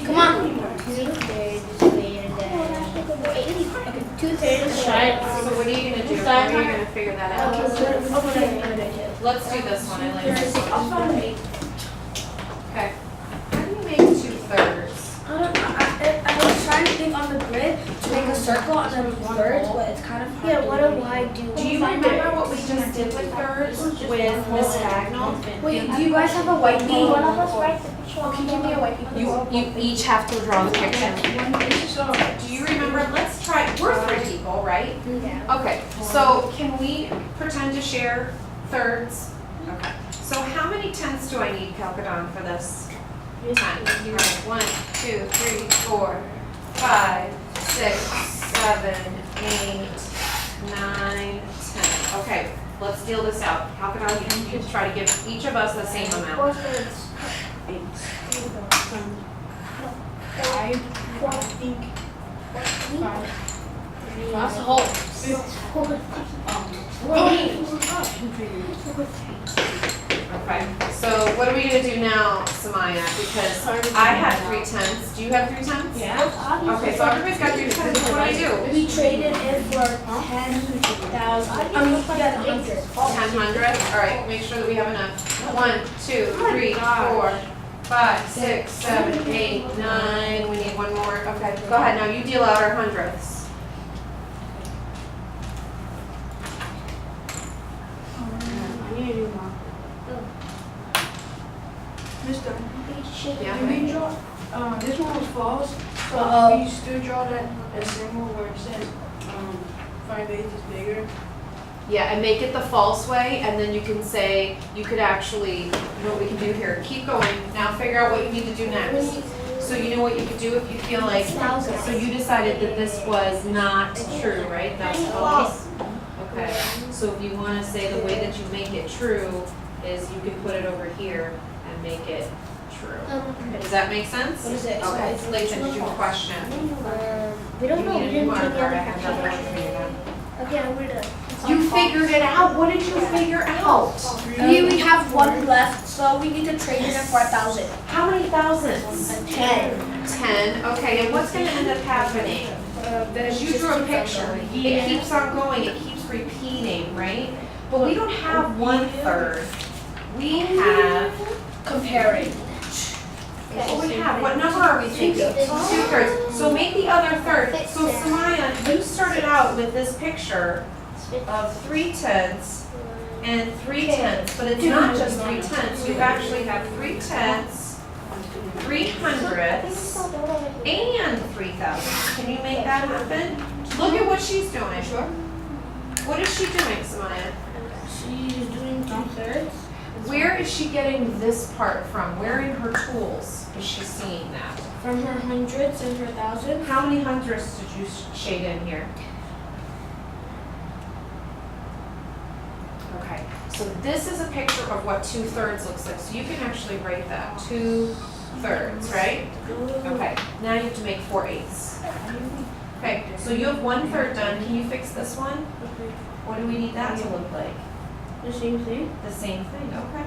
Come on. 2/3 greater than 8. Okay, 2/3. So what are you going to do? How are you going to figure that out? Let's do this one. I like this one. Okay. How do you make 2/3? I was trying to think on the grid to make a circle and then thirds, but it's kind of hard. Yeah, what do I do? Do you remember what we just did with thirds with Miss Bagnall? Wait, do you guys have a white One paper? of us write the picture. Oh, can you give me a white paper? You each have to draw the picture. Do you remember? Let's try. We're 3 people, right? Yeah. Okay. So can we pretend to share thirds? Okay. So how many tenths do I need, Calcadon, for this? 10. All right. 1, 2, 3, 4, 5, 6, 7, 8, 9, 10. Okay. Let's deal this out. Calcadon, you try to give each of us the same amount. 4/3. 5. That's a whole. Okay, so what are we gonna do now, Samaya? Because I had 3/10. Do you have 3/10? Yeah. Okay, so everybody's got 3/10. What do you do? We traded it for 10,000. I mean, we got 100. 10 All right, make sure that we have enough. 1, 2, 3, 4, 5, 6, 7, 8, 9. We need one more. Okay, go ahead. Now you deal out our hundredths. Mister, Yeah. can we draw, this one was false, so we still draw that symbol where it says, 5/8 is bigger. Yeah, and make it the false way, and then you can say, you could actually, you know what we can do here? Keep going. Now figure out what you need to do next. So you know what you could do if you feel like, so you decided that this was not true, right? That's false. Okay, so if you want to say the way that you make it true is you can put it over here and make it true. Does that make sense? What is it? Okay, Layton, did you have a question? We don't know. You We need a didn't new do marker, the I other have another one fraction. for you then. Okay, I'm gonna. You figured it out, what did you figure out? We have one left, so we need to trade it for 1,000. How many thousands? 10. 10, okay, and what's gonna end up happening? As you drew a picture, it keeps on going, it keeps repeating, right? But we don't have 1/3. We have, Comparing. what we have, what number are we thinking? 2/3. So make the other third. So Samaya, you started out with this picture of 3/10 and 3/10, but it's not just 3/10. You actually have 3/10, 3/100, and 3,000. Can you make that happen? Look at what she's doing. Sure. What is she doing, Samaya? She's doing 2/3. Where is she getting this part from? Where in her tools is she seeing that? From her hundreds and her thousand. How many hundredths did you shade in here? Okay, so this is a picture of what 2/3 looks like. So you can actually write that, 2/3, right? Okay, now you have to make 4/8. Okay, so you have 1/3 done. Can you fix this one? What do we need that to look like? The same thing. The same thing, okay.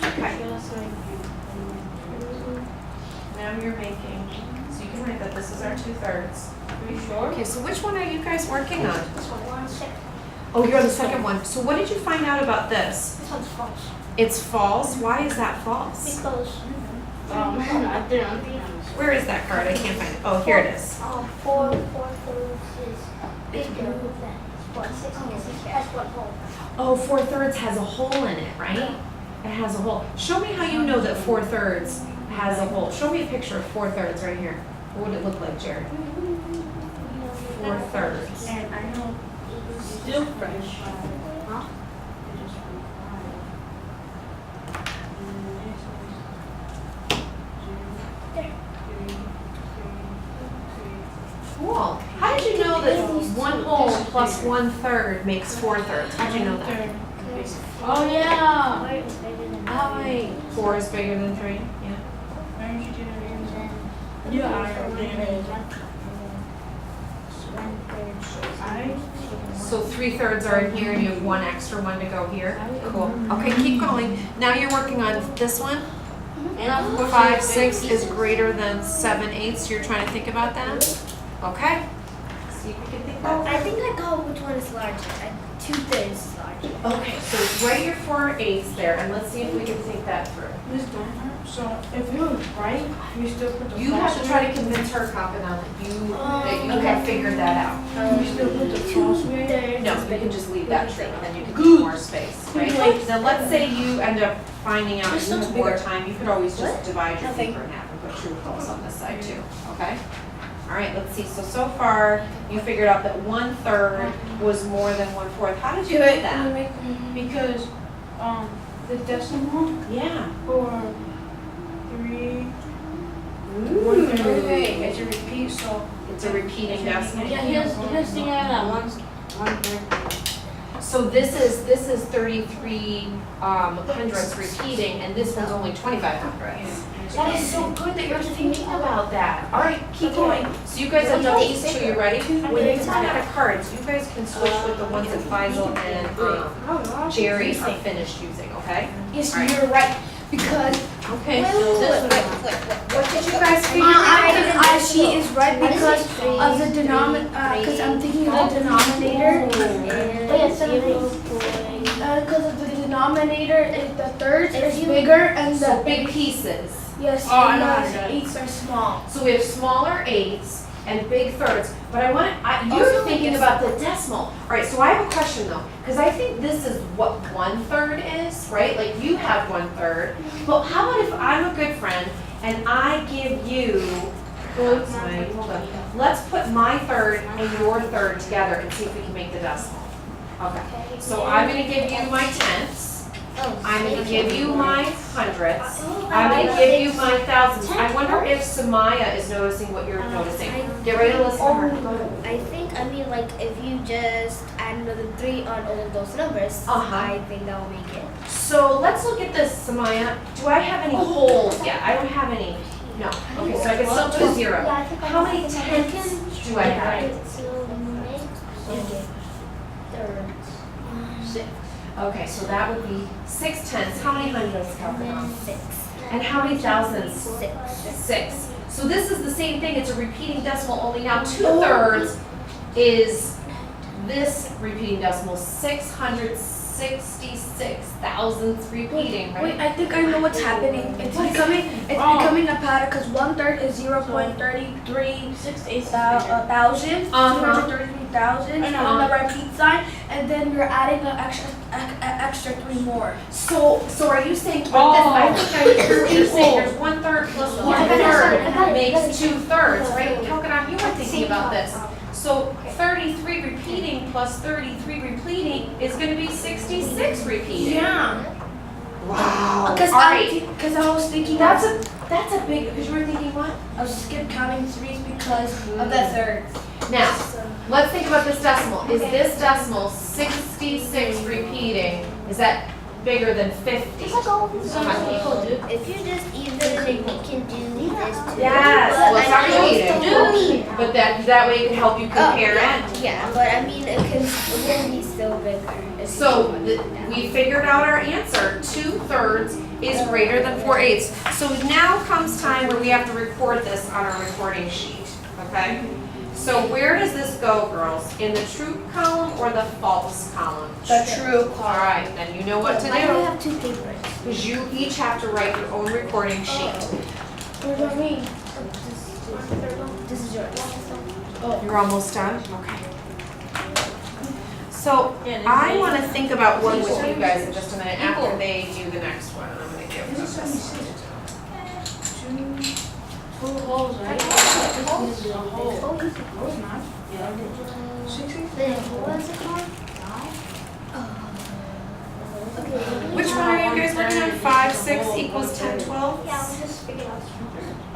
Okay. Now you're making, so you can write that this is our 2/3. Are you sure? Okay, so which one are you guys working on? Oh, you're on the second one. So what did you find out about this? This one's false. It's false? Why is that false? Because I didn't. Where is that card? I can't find it. Oh, here it is. 4/4 is bigger than 1/6 because it has one hole. Oh, 4/3 has a hole in it, right? It has a hole. Show me how you know that 4/3 has a hole. Show me a picture of 4/3 right here. What would it look like, Jared? 4/3. And I know. Still fresh. Huh? Cool. How did you know that one hole plus 1/3 makes 4/3? How did you know that? Oh yeah. Where is bigger than Oh, wait. 4 is bigger than 3? Yeah. Why don't you do it again? then Yeah, I one already third, know. 1/3. So 3/3 are in here and you have one extra one to go here. Cool. Okay, keep going. Now you're working on this one. 5/6 is greater than 7/8. You're trying to think about that? Okay. See if you can think about I think I got which one is larger. 2/3 is larger. Okay, so write your 4/8 there and let's see if we can think that through. Miss Diner, so if you was right, you still put the You have to false try way? to convince her, Kapana, that you have figured that out. You still put the false way? 2/3 No, is you bigger. can just leave that true and then you can do more space, right? Now, let's say you end up finding out you have more time, you could always just divide your paper in half and put true false on this side too, okay? All right, let's see, so far you figured out that 1/3 was more than 1/4. How did you do that? Because, the decimal Yeah. for 3, Ooh. 1/3, it's a repeat, so. It's a repeating decimal. Yeah, here's thinking of that one third. So this is 33 hundredths repeating, and this one's only 25 hundredths. That is so good that you're thinking about that. All right, keep going. So you guys have done these two, you ready? When you run out of cards, you guys can switch with the ones that Faisal and Jerry are finished using, okay? Yes, Alright. you're right. Because Okay. What Did you guys figure out? she is right because of the because I'm thinking of the denominator. Because of the denominator, the thirds is bigger and So the big pieces. yes, Oh, I and know how to the do it. eights are small. So we have smaller eighths and big thirds, but you're thinking about the decimal. All right, so I have a question though, because I think this is what 1/3 is, right? Like you have 1/3, but how about if I'm a good friend and I give you, hold on, let's put my third and your third together and see if we can make the decimal. Okay, so I'm gonna give you my tenths. I'm gonna give you my hundredths. I'm gonna give you my thousands. I wonder if Samaya is noticing what you're noticing. Get ready to listen to her. I think, like, if you just add another 3 on all of those numbers, Uh-huh. I think that will make it. So let's look at this, Samaya. Do I have any holes yet? I don't have any. No. Okay, so I can still do 0. How many tenths do I have? Okay, so that would be 6 tenths. How many hundredths, Calvin? 6. And how many thousandths? 6. 6. So this is the same thing, it's a repeating decimal, only now 2/3 is this repeating decimal, 666 thousandths repeating, right? Wait, I think I know what's happening. It's becoming a pattern because 1/3 is 0.33 thousand, Uh-huh. 233,000 on the repeat sign, and then you're adding an extra 3 more. So are you saying like this? I think I hear what you're saying. There's 1/3 plus I got it. 1/3 makes 2/3, right? Calcutta, you were thinking about this. So 33 repeating plus 33 repeating is going to be 66 repeating. Yeah. Wow. Because All right. I was thinking That's a big, because you were thinking what? I skip counting 3s because of the thirds. Now, let's think about this decimal. Is this decimal 66 repeating? Is that bigger than 50? Some people do. If you just even, we can do this too. Yes, But well, it's I not mean, eating. But that way it can help you compare it. Yeah, but I mean, it can be still bigger. So we figured out our answer. 2/3 is greater than 4/8. So now comes time where we have to record this on our recording sheet, okay? So where does this go, girls? In the true column or the false column? The true All right, then you know what to Why do we do. have 2 papers? Because you each have to write your own recording sheet. What do I mean? This is yours. You're almost done? Okay. So I want to think about one with you guys in just a minute after they do the next one. I'm going to give them this. 2 holes, right? This is a hole. Oh, you can No, it's not. Then 60? what was it called? Okay. Which one are you guys working on? 5, 6 equals 10, 12? Yeah, I'm just figuring out.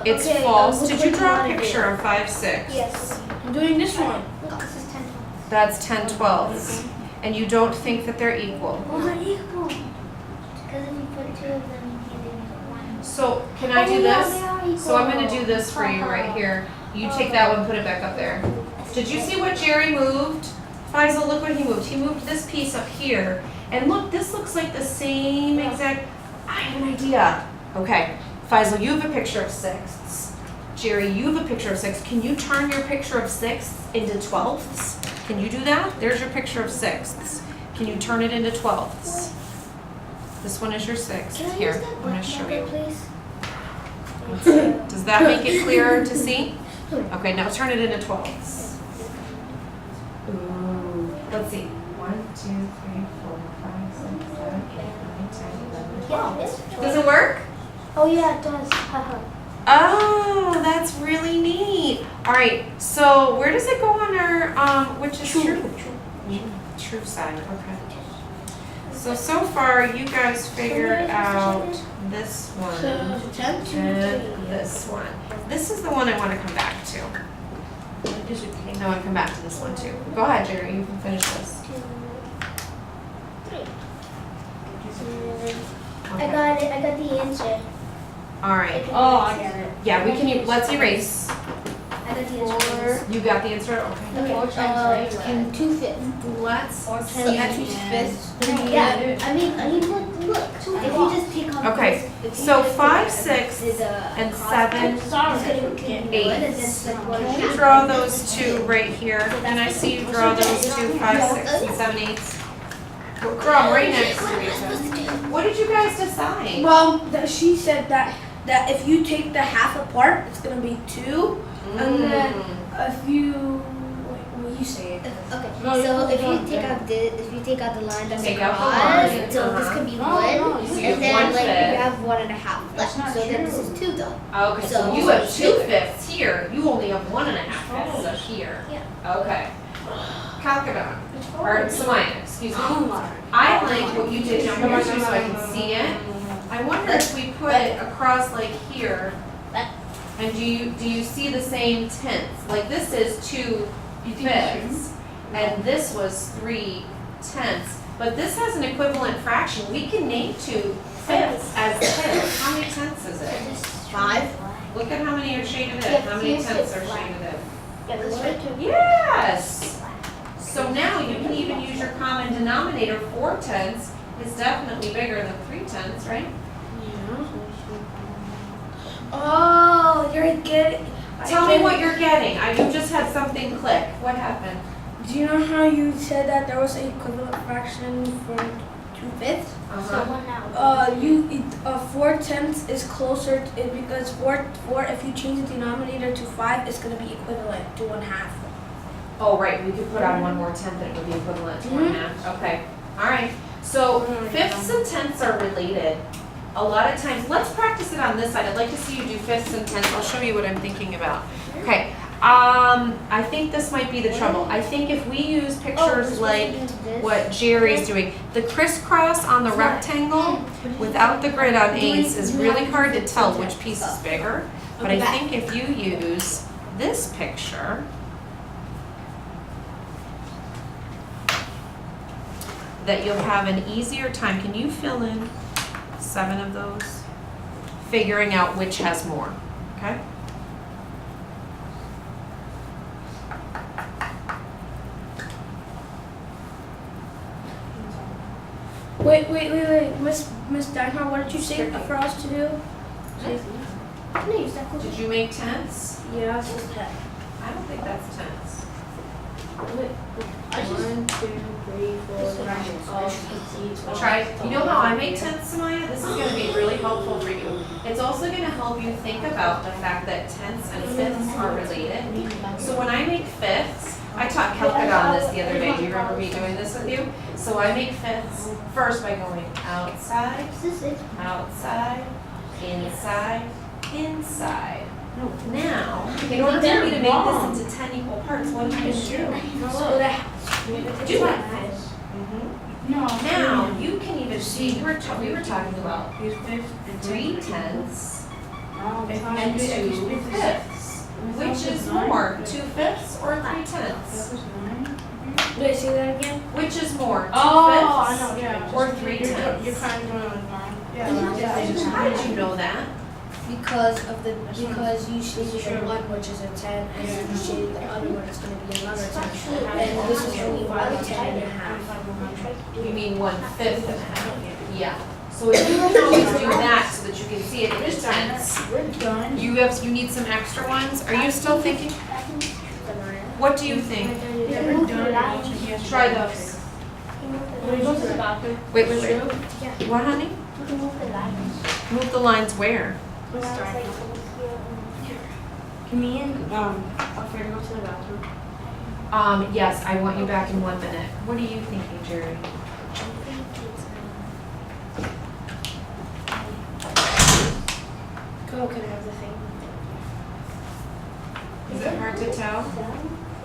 It's Okay, false. which Did one you do draw a wanna do? picture on 5, 6? Yes. I'm doing this one. No, this is 10. That's 10, 12. And you don't think that they're equal. Oh, they're equal. Because if you put 2 of them, you get 1. So can I do Oh, yeah, this? they are equal. So I'm going to do this for you right here. You take that one, put it back up there. Did you see what Jerry moved? Faisal, look what he moved. He moved this piece up here. And look, this looks like the same exact, I have an idea. Okay, Faisal, you have a picture of sixths. Jerry, you have a picture of sixths. Can you turn your picture of sixths into twelfths? Can you do that? There's your picture of sixths. Can you turn it into twelfths? This one is your sixth. Can I Here, use that I'm gonna black show marker, you. please? Does that make it clearer to see? Okay, now turn it into twelfths. Ooh, let's see. 1, 2, 3, 4, 5, 6, 7, 8, 9, 10, 11, 12. Yeah, it's Does it work? Oh yeah, it does. Haha. Oh, that's really neat. All right, so where does it go on our, which is true? True side, okay. So far you guys figured out this one So 10 to and this one. This is the one I want to come back to. I want to come back to this one too. Go ahead, Jerry, you can finish this. 2, 3. I Okay. got it. I got the answer. All right. Oh, I get it. Yeah, we can, let's erase. I got the answer. You got the answer? Okay. 4 times 8. And 2/5. Let's 4 see. times 2/5. Yeah, I mean, look. If you just take off Okay, this, if you so just 5, take 6, the and cross 7, it's gonna be 8. and then it's like one Can you half. draw those two right here? Can I see you draw those two, 5, 6, and 7, 8s? Draw them right next to each other. What did you guys decide? Well, she said that if you take the half apart, it's gonna be 2, and then if you wait, you say it. Okay, No, so you if you don't. take out the line that's Take out the across, line, so this could be No, 1, no, you So you and have then 1/5. like you have 1.5 That's left. not So then this true. is 2 though. Okay, so So- you have 2/5 here, you only have 1.5 up here. Yeah. Okay. Calcadon, or Samaya, excuse me. Oh my. I like what you did down here too, so I can see it. I wonder if we put it across like here, and do you see the same tenths? Like this is 2/5, and this was 3/10, but this has an equivalent fraction. We can name 2/5 as tenths. How many tenths is it? 5. Look at how many are shaded in. Yeah, How many here's tenths the are black. shaded in? Yeah, this right too. Yes! So now you can even use your common denominator. 4/10 is definitely bigger than 3/10, right? Oh, you're getting. Tell me what you're getting. You just had something click. What happened? Do you know how you said that there was an equivalent fraction for 2/5? So 1 now. 4/10 is closer to it because 4 if you change the denominator to 5, it's gonna be equivalent to 1/2. Oh, right, we could put on one more tenth and it would be equivalent to 1/2. Okay, all right. So fifths and tenths are related. A lot of times, let's practice it on this side. I'd like to see you do fifths and tenths. I'll show you what I'm thinking about. Okay, I think this might be the trouble. I think if we use pictures like what Jerry's doing, the crisscross on the rectangle without the grid on 8s is really hard to tell which piece is bigger. But I think if you use this picture, that you'll have an easier time. Can you fill in 7 of those? Figuring out which has more, okay? Wait, Miss Dagmar, what did you say for us to do? Can I use that quick? Did you make tenths? Yeah. I don't think that's tenths. 1, 2, 3, 4, 5, 6, Try, you know how I make tenths, Samaya? This is gonna be really helpful for you. It's also gonna help you think about the fact that tenths and fifths are related. So when I make fifths, I taught Kelkadon this the other day. Do you remember me doing this with you? So I make fifths first by going outside, This is outside, inside, inside. Now, in order for me to make this into 10 equal parts, what do you do? Do it. No. Now, you can even see, we were talking about 3/10 and 2/5. Which is more, 2/5 or 3/10? Wait, say that again? Which is more, 2/5 Oh, I know, yeah. or 3/10? You're kind of doing it like mine. Yeah. How did you know that? because you shaded one which is a 10 and then you shaded the other one it's gonna be another 10. And this is only 110.5. You mean 1/5 and a half? Yeah. So if you can always do that so that you can see it in tenths. We're done. You need some extra ones? Are you still thinking? What do you think? Yeah, we're done. Try those. When we go to the bathroom. Wait. What, honey? You can move the lines. Move the lines where? When I was like over here Can me and Alfredo go to the bathroom? Yes, I want you back in 1 minute. What are you thinking, Jerry? Go, can I have the thing? Is it hard to tell?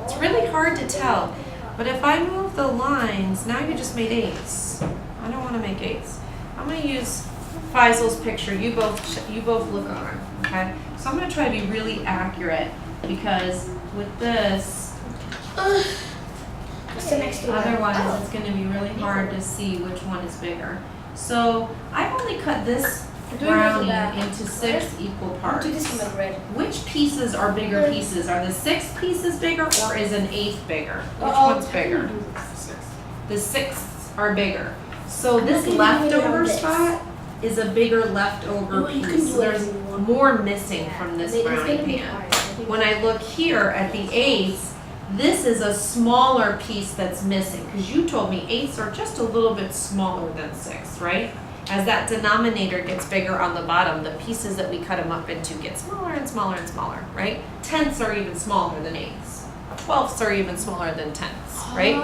It's really hard to tell. But if I move the lines, now you just made 8s. I don't want to make 8s. I'm going to use Faisal's picture. You both look on, okay? So I'm going to try to be really accurate because with this, What's the next one? otherwise it's going to be really hard to see which one is bigger. So I've only cut this brownie into 6 equal parts. Do this one with red. Which pieces are bigger pieces? Are the 6 pieces bigger or is an 8th bigger? Which Uh-oh. one's bigger? The 6ths are bigger. So this gonna do it leftover on this. spot is a bigger leftover Well, you can piece. do So there's whatever you want. more missing from this brownie pan. When I look here at the 8ths, this is a smaller piece that's missing because you told me 8ths are just a little bit smaller than 6, right? As that denominator gets bigger on the bottom, the pieces that we cut them up into get smaller and smaller and smaller, right? 10ths are even smaller than 8ths. 12ths are even smaller than 10ths, right?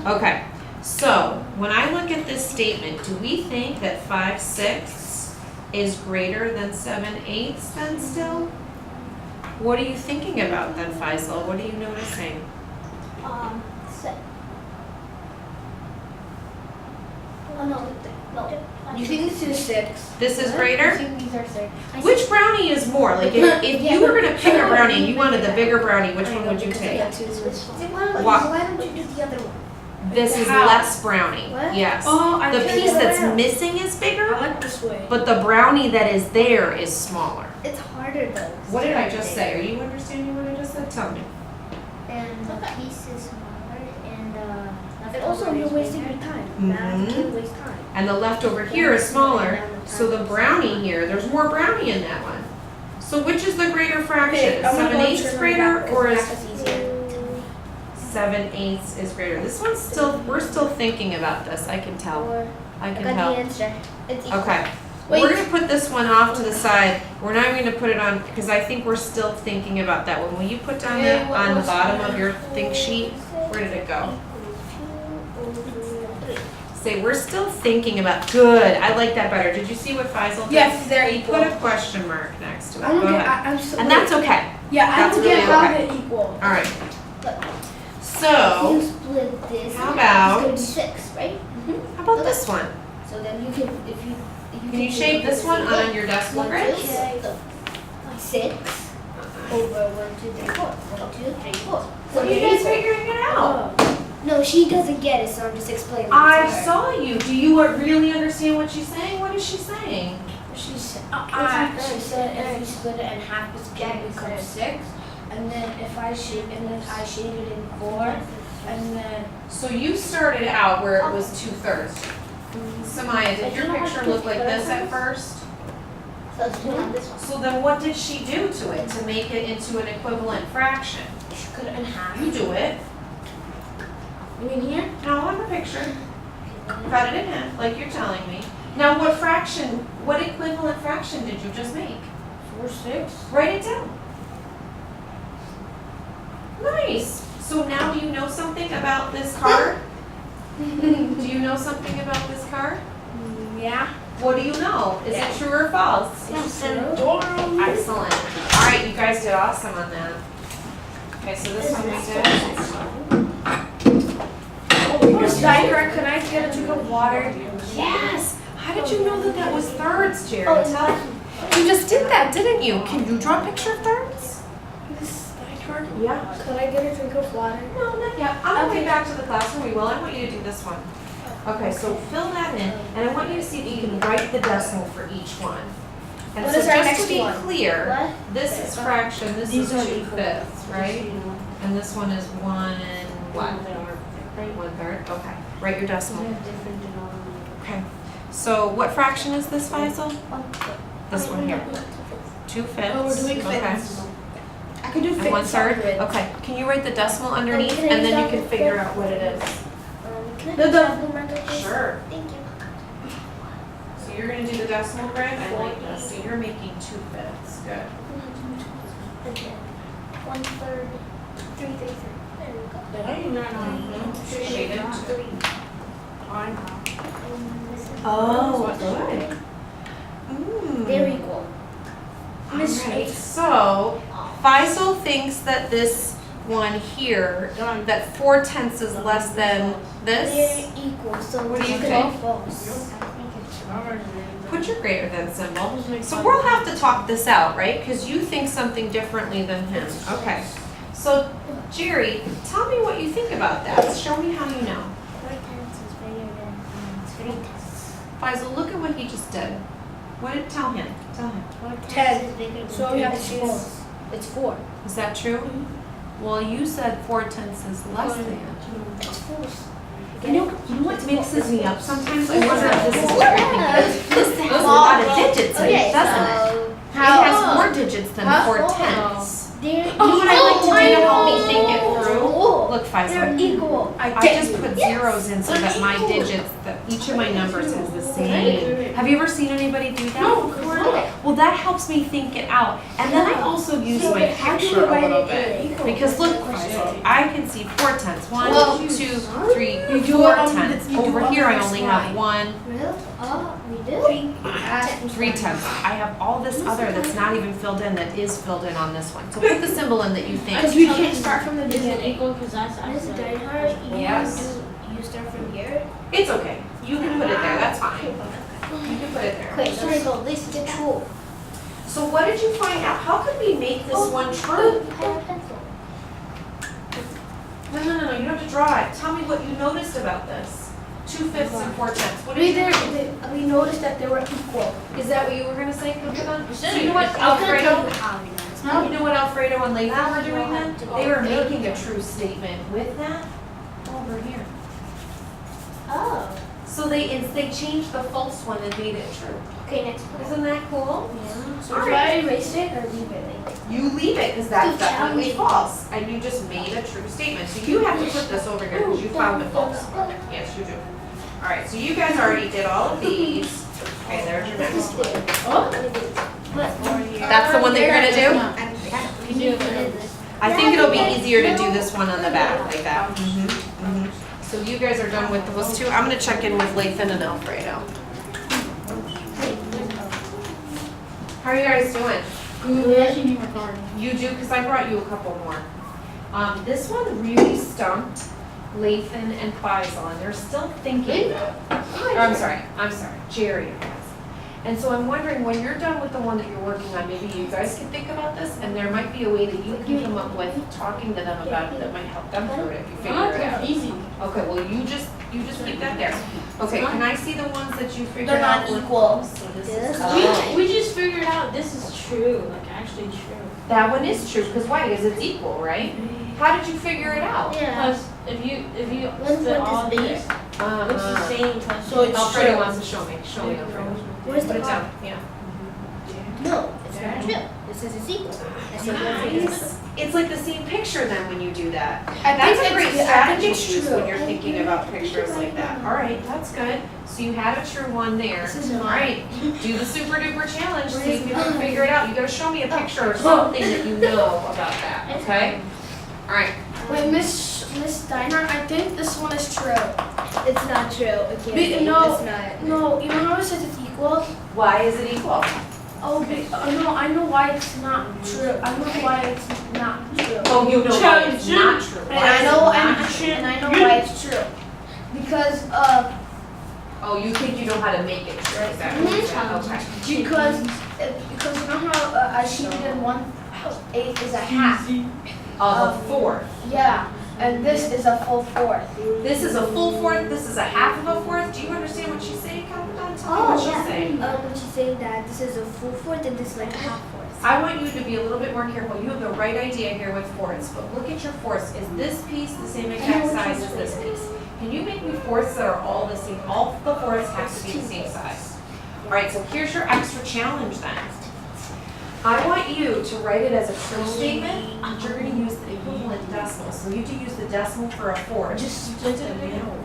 Okay, so when I look at this statement, do we think that 5/6 is greater than 7/8 then still? What are you thinking about then, Faisal? What are you noticing? set. Oh, no. You think this is 6? This is I greater? think these are 6. Which brownie is more? Like if you were gonna pick a brownie and you wanted the bigger brownie, which one would you take? Why don't you do the other one? This is How? less brownie, What? yes. Oh, I The turned piece it that's around. missing is I bigger, like this way. but the brownie that is there is smaller. It's harder though. What did I just say? Are you understanding what I just said? Tell me. And the piece is smaller and And also, you're wasting your time. Math Mhm. can waste time. And the leftover here is smaller, so the brownie here, there's more brownie in that one. So which is the greater fraction? Okay, I'm gonna 7/8 turn greater back, 'cause or is math is easier. 7/8 is greater? This one's still, we're still thinking about this, I can tell. Or, I I can got tell. the answer. It's equal. Okay, Wait. we're gonna put this one off to the side. We're not gonna put it on, because I think we're still thinking about that one. Will you put down Okay, that what on the was bottom that? of your think sheet? Where did it go? Say, we're still thinking about, good, I like that better. Did you see what Faisal did? Yes, they're equal. Put a question mark next to it. I don't Go get. ahead. I'm still. And that's okay. Yeah, I that's don't get really how okay. they're equal. All right. You So, split this. How about- It's gonna be 6, right? how about this one? So then you can, if you. Can you shape this one on your decimal 1, grids? 2, 6 over 1, 2, 3, 4. 1, 2, 3, 4. What are you guys figuring it out? No, she doesn't get it, so I'm just explaining. it to I her. saw you. Do you really understand what she's saying? What is she saying? She said if you split it in half, it's gonna become 6. And then if I shade it in 4, and then So you started out where it was 2/3. Samaya, did your picture look like this at first? So it's doing this one. So then what did she do to it to make it into an equivalent fraction? she cut it in half. You do it. You mean here? No, on the picture. Cut it in half, like you're telling me. Now what equivalent fraction did you just make? 4, 6. Write it down. Nice. So now do you know something about this card? Do you know something about this card? Yeah. What do you know? Is it true or false? Excellent. All right, you guys did awesome on that. Okay, so this one we did. Miss Diker, can I get a drink of water? Yes. How did you know that that was thirds, Jared? Oh, it's You just did that, didn't you? Can you draw a picture of thirds? Miss Diker, Yeah. could I get a drink of water? No, not yet. On the way back to the classroom, we will. I want you to do this one. Okay, so fill that in, and I want you to see if you can write the decimal for each one. And What so is our just next to be one? clear, What? this is fraction, this These is are 2/5, right? And this one is 1 what? 1/3, okay. Write your decimal. Different denominator. Okay. So what fraction is this, Faisal? 1/5. This one here. 2/5. Oh, we're doing Okay. fifths. I can do And fifths 1/3? hundreds. Okay. Can you write the decimal underneath can I and then you use can that figure fifth? out what it is? Can I No, use no. that blue marker, please? Sure. Thank you. So you're gonna do the decimal, Greg? I like this. So you're making 2/5. Good. And then 1/3, 3/3. There we go. Did I not know? Shade it. 3. I know. And this is. Oh, good. Mm. They're equal. Miss Alright, Faith. so Faisal thinks that this one here, that 4/10 is less than this. They're equal, so What do you it's think? all false. Put your greater than symbol. So we'll have to talk this out, right? Because you think something differently than him. Okay. So Jerry, tell me what you think about that. Show me how you know. 4/10 is bigger than 3/10. Faisal, look at what he just did. What? Tell him. Tell him. 4/10 10. is bigger than So we have to 3/10. choose. It's 4. Is that true? Well, you said 4/10 is less than. It's false. You know what mixes me up sometimes? I wonder if this is true. This has a Well, lot of digits in Okay, it, doesn't it? so. It has more digits than How? 4/10. They're You know what I like to do to help me think it through? Oh, Look, they're Faisal. equal. I just put zeros in so that my digits, that each of my numbers is the same. Have you ever seen anybody do that? No, of course not. Well, that helps me think it out. And then I also use So my then how do we picture a write little it bit. equal? Because look, Question. I can see 4/10. 1, Well, 2, 3, You do 4 it on the- tenths. you do Over it on here, the I next only line. have 1, Really? Oh, we do? 3 tenths. I have all this other that's not even filled in that is filled in on this one. So put the symbol in that you think. Because we can't start from the Is it beginning. equal? Because that's Miss outside. Deinhardt, Yes. you start from here? It's okay. You can put it there. That's fine. You can put it there. Wait, so we go, this is true. So what did you find out? How could we make this one true? Pen and pencil. No, you don't have to draw it. Tell me what you noticed about this. 2/5 and 4/10. What did you? We noticed that they were equal. Is that what you were gonna say, Kukudan? So Sure. you know what Alfredo? how we know. You know what Alfredo and Lathan were doing then? Now They were making a true statement with that over here. Oh. So they changed the false one and made it true. Okay, next one. Isn't that cool? So do I erase it or leave it? You leave it because that's Good definitely challenge. false, and you just made a true statement. So you have to put this over here because you found it false. Yes, you do. All right, so you guys already did all of these. Okay, there's your next one. That's the one that you're gonna do? I think it'll be easier to do this one on the back like that. So you guys are done with those two. I'm gonna check in with Lathan and Alfredo. How are you guys doing? We actually need my card. You do, because I brought you a couple more. This one really stumped Lathan and Faisal, and they're still thinking about it. Or, I'm sorry, Jerry has. And so I'm wondering, when you're done with the one that you're working on, maybe you guys can think about this, and there might be a way that you can come up with talking to them about it that might help them through it if you figure it out. Easy. Okay, well, you just keep that there. Okay, can I see the ones that you figured They're out? not equal. So this This? is, oh. We just figured out this is true, like actually true. That one is true, because why? Because it's equal, right? How did you figure it out? Yeah. Because if you One split point all is these, bigger. it's the same question. So it's Alfredo true. wants to show me, Alfredo. Where's Put the it card? down, yeah. No, it's not true. It says it's equal. I said one thing is It's like the same picture then when you do that. I That's think a great it's- I strategy think it's to use true. when you're thinking about pictures like that. All right, that's good. So you had a true one there. This is All mine. right, do the super duper challenge, see if you Where's can mine? figure it out. You gotta show me a picture or something that you know about that, okay? All right, Wait, Miss Steinhardt, I think this one is true. it's not true. It can't Be- be. no. It's not. No, you know how it says it's equal? why is it equal? Oh, no, I know why it's not true. I know why it's not true. Oh, you know why it's True. not true. And Why I is know, it not true? and I know why it's true. Because, Oh, you think you know how to make it true, is that what you said? Okay. because you know how I shaded in 1/8 is a half. Of a fourth. Yeah, and this is a full fourth. This is a full fourth, this is a half of a fourth. Do you understand what she's saying, Calvin? Tell me Oh, what she's yeah. saying. Okay? But you're saying that this is a full fourth and this is like a half fourth. I want you to be a little bit more careful. You have the right idea here with fourths, but look at your fourths. Is this piece the same exact size as this piece? Can you make me fourths that are all the same? All the fourths have to be the same size. All right, so here's your extra challenge then. I want you to write it as a true statement, but you're gonna use the equivalent decimal. So you have to use the decimal for a fourth. Just split it in the middle.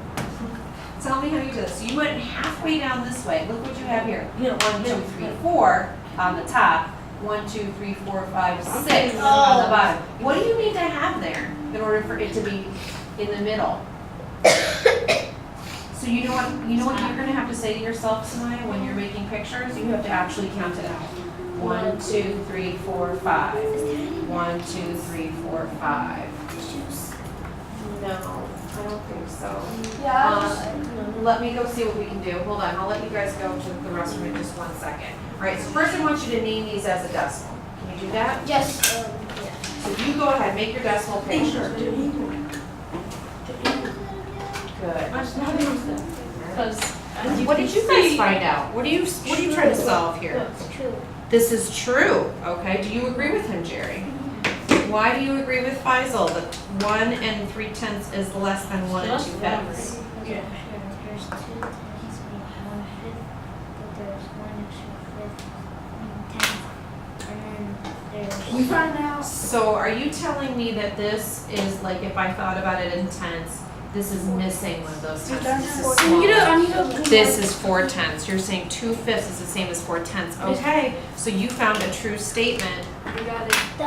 Tell me how you do this. So you went halfway down this way. Look what you have here. Yeah. 1, 2, 3, 4 on the top. 1, 2, 3, 4, 5, 6 on the bottom. What do you need to have there in order for it to be in the middle? So you know what you're gonna have to say to yourself, Samaya, when you're making pictures? You have to actually count it out. 1, 2, 3, 4, 5. 1, 2, 3, 4, 5. No, I don't think so. Let me go see what we can do. Hold on, I'll let you guys go to the restroom in just 1 second. All right, so first I want you to name these as a decimal. Can you do that? Yes. So you go ahead, make your decimal picture. Good. What did you guys find out? What are you trying to solve here? It's true. This is true, okay? Do you agree with him, Jerry? Why do you agree with Faisal that 1 3/10 is less than 1 2/5? There's 2 tenths, 1 fifth, but there's 1 extra fifth, 1 tenth, and then We there's. found out. So are you telling me that this is like, if I thought about it in tenths, this is missing one of those tenths? This is smaller. This is 4/10. You're saying 2/5 is the same as 4/10. Okay, so you found a true statement.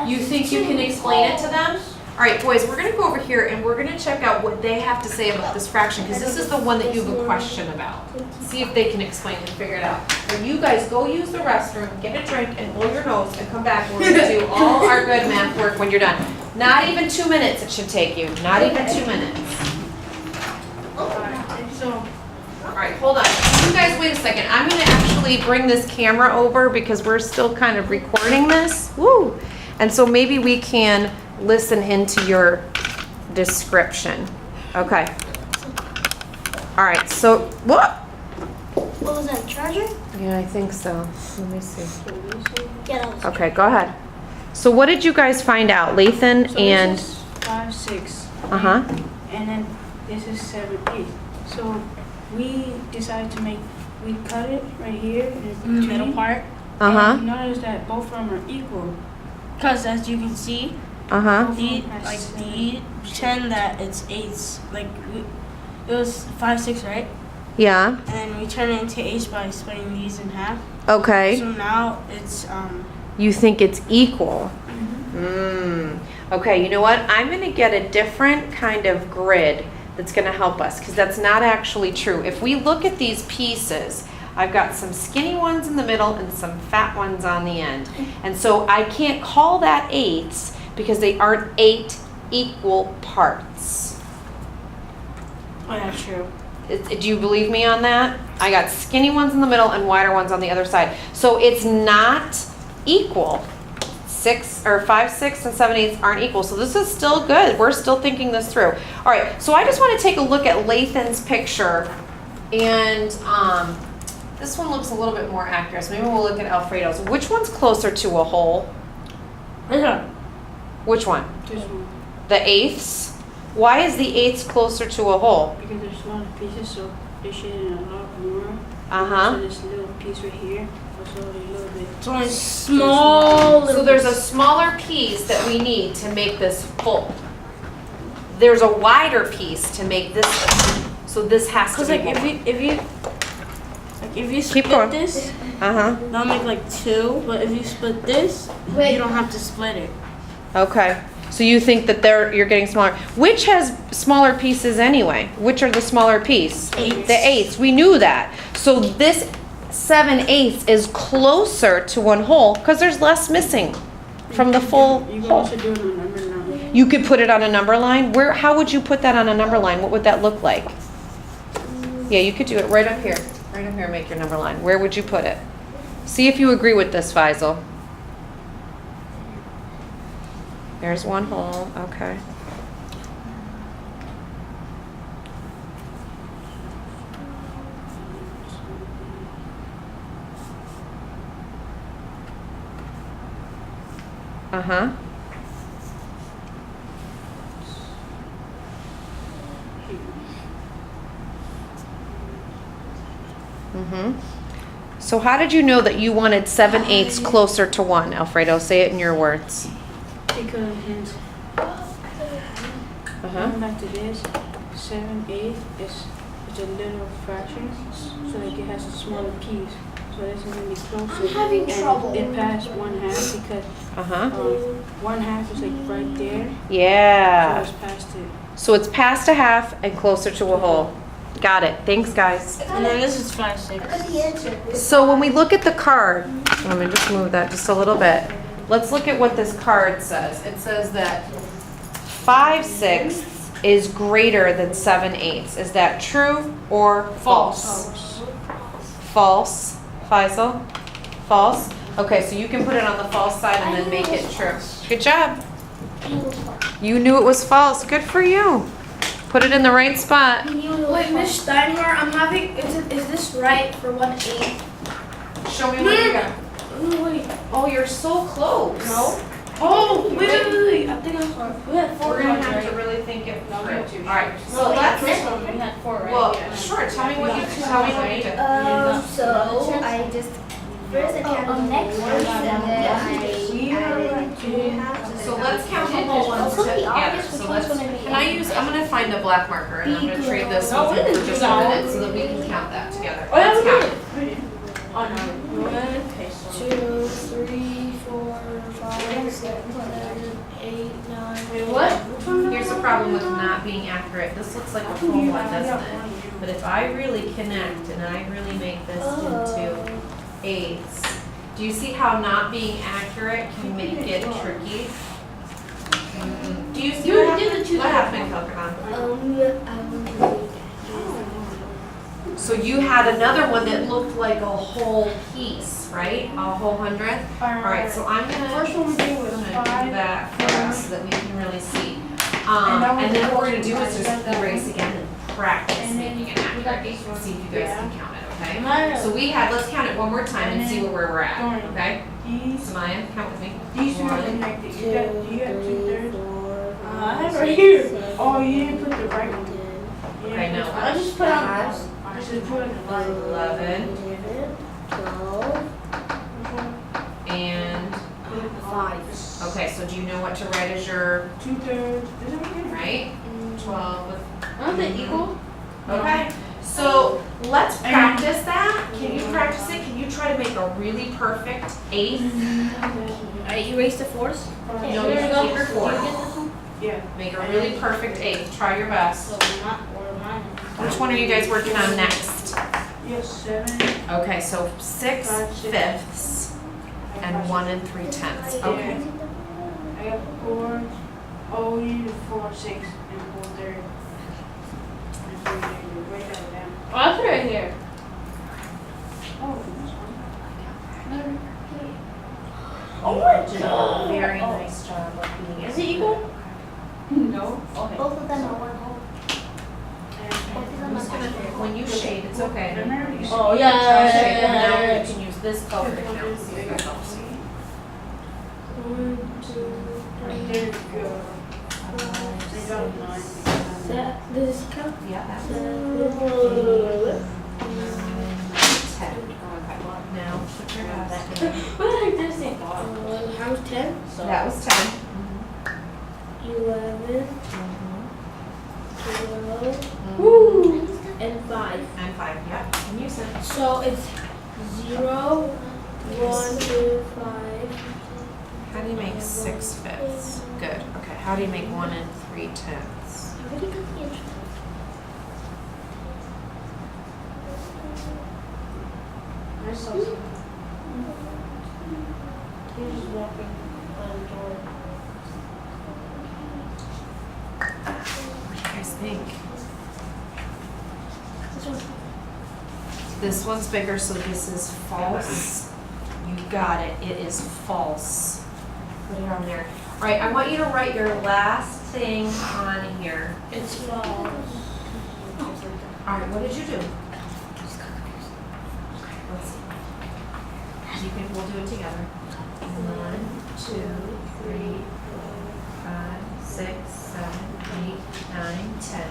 You think you can explain it to them? All right, boys, we're gonna go over here and we're gonna check out what they have to say about this fraction, because this is the one that you have a question about. See if they can explain and figure it out. And you guys go use the restroom, get a drink, and blow your nose, and come back. We're gonna do all our good math work when you're done. Not even 2 minutes it should take you, not even 2 minutes. All right, hold on. You guys wait a second. I'm gonna actually bring this camera over because we're still kind of recording this. Woo! And so maybe we can listen into your description. Okay. All right, so, what? What was that, charger? Yeah, I think so. Let me see. Yeah, that was. Okay, go ahead. So what did you guys find out, Lathan So and, this is 5, 6. uh-huh, And then this is 7, 8. So we decided to we cut it right here in the middle part. uh-huh, And notice that both of them are equal. Because as you can see, uh-huh. the 10 that it's 8s. It was 5, 6, right? Yeah, And then we turn it into 8s by splitting these in half. okay. So now it's You think it's equal? Okay, you know what? I'm gonna get a different kind of grid that's gonna help us, because that's not actually true. If we look at these pieces, I've got some skinny ones in the middle and some fat ones on the end. And so I can't call that 8s because they aren't 8 equal parts. oh yeah, true. Do you believe me on that? I got skinny ones in the middle and wider ones on the other side. So it's not equal. 5, 6, and 7, 8 aren't equal. So this is still good. We're still thinking this through. All right, so I just want to take a look at Lathan's picture. And this one looks a little bit more accurate. So maybe we'll look at Alfredo's. Which one's closer to a whole? This one. Which one? This one. The 8ths? Why is the 8ths closer to a whole? Because there's smaller pieces, so they're shading a lot more. Uh-huh. So this little piece right here, also a little bit. It's only small. So there's a smaller piece that we need to make this full. There's a wider piece to make this full. So this has to Because be like full. if you Keep split going. this, Uh-huh. that'll make like 2. But if you split this, Wait. you don't have to split it. Okay. So you think that you're getting smaller. Which has smaller pieces anyway? Which are the smaller piece? 8s. The 8ths. We knew that. So this 7/8 is closer to one whole because there's less missing from the full You can whole. also do it on a number line. You could put it on a number line. How would you put that on a number line? What would that look like? Yeah, you could do it right up here. Right up here, make your number line. Where would you put it? See if you agree with this, Faisal. There's one hole, okay. Uh-huh. Mm-hmm. So how did you know that you wanted 7/8 closer to 1, Alfredo? Say it in your words. Because hence, Uh-huh. going back to this, 7/8 is a little fraction, so like it has a smaller piece. So this is gonna be closer. I'm having and trouble. It passed 1/2 because Uh-huh. 1/2 is like right there. So Yeah. it's past it. So it's past a half and closer to a whole. Got it. Thanks, guys. And then this is 5/6. I got the answer. So when we look at the card, let me just move that just a little bit. Let's look at what this card says. It says that 5/6 is greater than 7/8. Is that true or false? False. Faisal? False? Okay, so you can put it on the false side and then make it true. Good job. You knew it was false. Good for you. Put it in the right spot. Wait, Miss Steinhardt, I'm having, is this right for 1/8? Show me what you got. Wait. Oh, you're so close. No? Oh, wait. I think I'm sorry. We had 4 We're gonna cards, have right? to really think it No, we had through. two. Alright, No, so wait, let's, this one, we had 4, right? well, Yeah. sure, tell me what you did. So I just first I counted next ones and then I added 2.5. So let's count the whole ones together. So let's, can I use, I'm gonna find a black marker and I'm gonna trade this with you for just a minute so that we can count that together. Oh, yeah, Let's we count. Oh, no. 1, 2, 3, 4, 5, 6, 7, 8, 9. Wait, what? Which one? Here's the problem with not being accurate. This looks like a full one, doesn't it? But if I really connect and I really make this into eighths, do you see how not being accurate can make it tricky? Do you see You what did happened? the two What happened, Coconut? I want So you had another one that looked like a whole piece, right? A whole 100th? Alright, so I'm gonna, First one we did was I'm gonna do 5. that for us so that we can really see. And then what we're gonna do is just erase again and practice And then making it we got accurate. this one. See if you guys Yeah. can count it, okay? So we had, let's count it one more time and see where we're at, okay? These Samaya, count with me. two are One. connected. You got 2/3. I have it right here. Oh, you didn't put the right one. You I didn't know. put- I just put on. I should put it in the right. 11 12. and, 5. okay, so do you know what to write as your, 2/3. Is that here? right? 12 with Aren't they equal? Okay, so let's practice that. Can you practice it? Can you try to make a really perfect eighth? I erased the 4s. No, you can keep your four. Yeah. Make a really perfect eighth. Try your best. So not or minus. Which one are you guys working on next? Yes, 7. Okay, so 6/5 and 1 3/10. Okay. I got 4. Oh, you need 4, 6, and 4/3. Write that down. Oh, I put it right here. Oh, this one. Oh my god. Very nice job of being Is it equal? No. Okay. Both of them are one whole. Both of them I'm are just gonna, when you shade, it's okay. You should- Oh, yeah. Shade, and now you can use this color to count. See if that helps. 1, 2, 3. There you go. I got 9. Does this count? Yeah, that's What 10. Now, put your ass down. the heck did I say? How was 10? That was 10. 11, 12, Woo! and 5. And 5, yep. And you said. So it's 0, 1, 2, 5. How do you make 6/5? Good. Okay. How do you make 1 3/10? I already got the intro. I saw some. He's just walking by the door. What do you guys think? This one. This one's bigger, so this is false. You got it. It is false. Put it on there. All right. I want you to write your last thing on here. It's false. All right. What did you do? Let's see. You can. We'll do it together. 1, 2, 3, 4, 5, 6, 7, 8, 9, 10,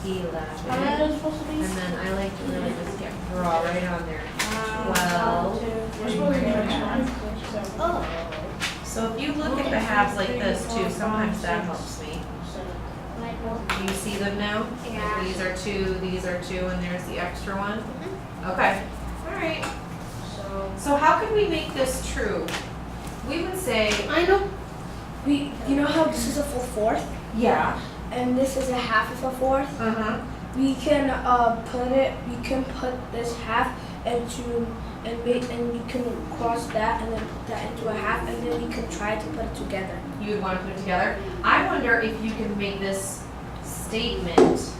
11. How many are supposed to be? And then I like to really just get draw right on there. 12. We're supposed to be next one. Oh, So if you look at the halves like this too, sometimes that helps me. Do you see them now? Yeah. These are 2, and there's the extra one? Okay, all right. So how can we make this true? We would say, I know. You know how this is a full fourth, yeah. and this is a half of a fourth. Uh-huh. We can put this half into and you can cross that and then put that into a half, and then we can try to put it together. You would want to put it together. I wonder if you can make this statement,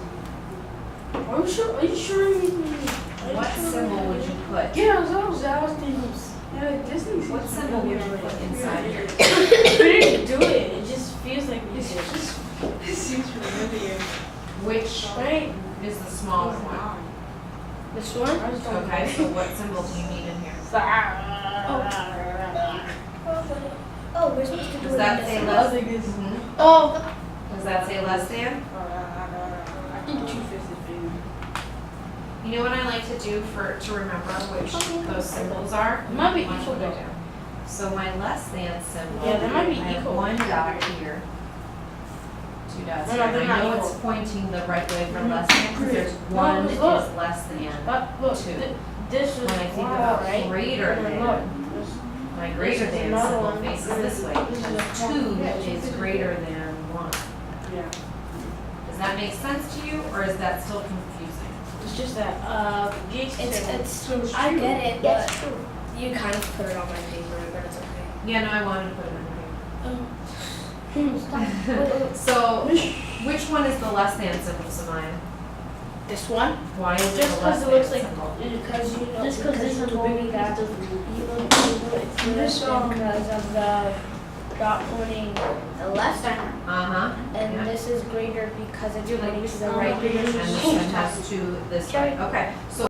Are you sure you what symbol would you put? Yeah, I was thinking. Yeah, Disney. What symbol would you put inside here? We didn't do it. It just feels like we It's did. just, it seems familiar. Which Right? is the smaller one? This one? I just don't Okay, so what symbol do you need in here? Oh, we're supposed to do Does it that in say this. less? think it's. Mhm. Oh, Does that say less than? I think 250 baby. You know what I like to do to remember which those symbols are? It might be Watch equal what I though. do. So my less than symbol, Yeah, that might be I have equal. 1 dot here, 2 dots No, here. no, they're And I not know it's equal. pointing the right way for less than, because there's No, 1 because look. is less than. But look, 2. this is When I think wow, about right? greater And then than, look, my greater this is than another symbol one. faces this way, This is because a 2 yeah, is greater than 1. Yeah. Does that make sense to you, or is that still confusing? It's just that Jake's it's I get it, but you kind of put it on my paper, but it's okay. Yeah, no, I wanted to put it in Stop. here. So, which one is the less than symbol, Samaya? This one? Why is it Just the less 'cause it than looks like- symbol? Because you know, just because this is you a told me bigger that piece you of know this because of the dot pointing the left side, Uh-huh. and Yeah. this is greater because it's You like pointing this to the one? right. And this one has 2 this way. Okay, so